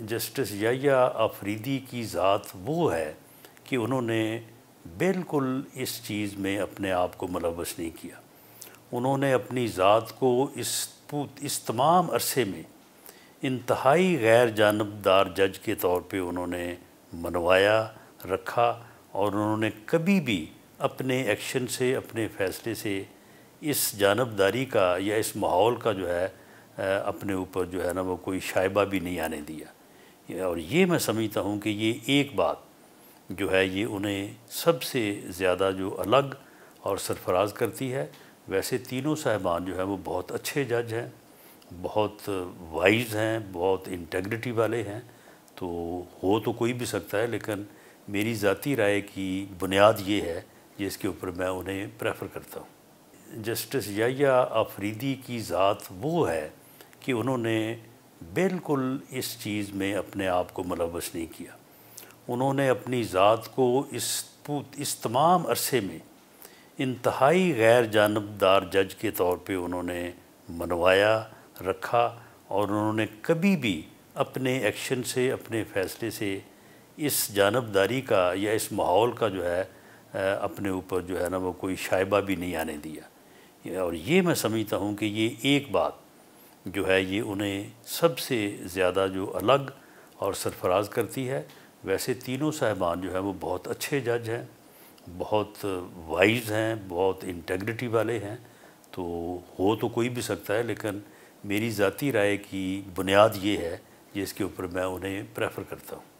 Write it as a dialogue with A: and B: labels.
A: Justice یحییٰ آفریدی کی ذات وہ ہے کہ انہوں نے بالکل اس چیز میں اپنے آپ کو ملوث نہیں کیا۔ انہوں نے اپنی ذات کو اس تمام عرصے میں انتہائی غیر جانبدار جج کے طور پہ انہوں نے منوایا رکھا، اور انہوں نے کبھی بھی اپنے ایکشن سے، اپنے فیصلے سے اس جانبداری کا یا اس ماحول کا جو ہے اپنے اوپر جو ہے نا وہ کوئی شائبہ بھی نہیں آنے دیا۔ اور یہ میں سمجھتا ہوں کہ یہ ایک بات جو ہے یہ انہیں سب سے زیادہ جو الگ اور سرفراز کرتی ہے۔ ویسے تینوں صاحبان جو ہیں وہ بہت اچھے جج ہیں، بہت وائز ہیں، بہت انٹیگریٹی والے ہیں، تو ہو تو کوئی بھی سکتا ہے، لیکن میری ذاتی رائے کی بنیاد یہ ہے جس کے اوپر میں انہیں پریفر کرتا ہوں۔ جسٹس یحییٰ آفریدی کی ذات وہ ہے کہ انہوں نے بالکل اس چیز میں اپنے آپ کو ملوث نہیں کیا۔ انہوں نے اپنی ذات کو اس تمام عرصے میں انتہائی غیر جانبدار جج کے طور پہ انہوں نے منوایا رکھا، اور انہوں نے کبھی بھی اپنے ایکشن سے، اپنے فیصلے سے اس جانبداری کا یا اس ماحول کا جو ہے اپنے اوپر جو ہے نا وہ کوئی شائبہ بھی نہیں آنے دیا۔ اور یہ میں سمجھتا ہوں کہ یہ ایک بات جو ہے یہ انہیں سب سے زیادہ جو الگ اور سرفراز کرتی ہے۔ ویسے تینوں صاحبان جو ہیں وہ بہت اچھے جج ہیں، بہت وائز ہیں، بہت انٹیگریٹی والے ہیں، تو ہو تو کوئی بھی سکتا ہے، لیکن میری ذاتی رائے کی بنیاد یہ ہے جس کے اوپر میں انہیں پریفر کرتا ہوں۔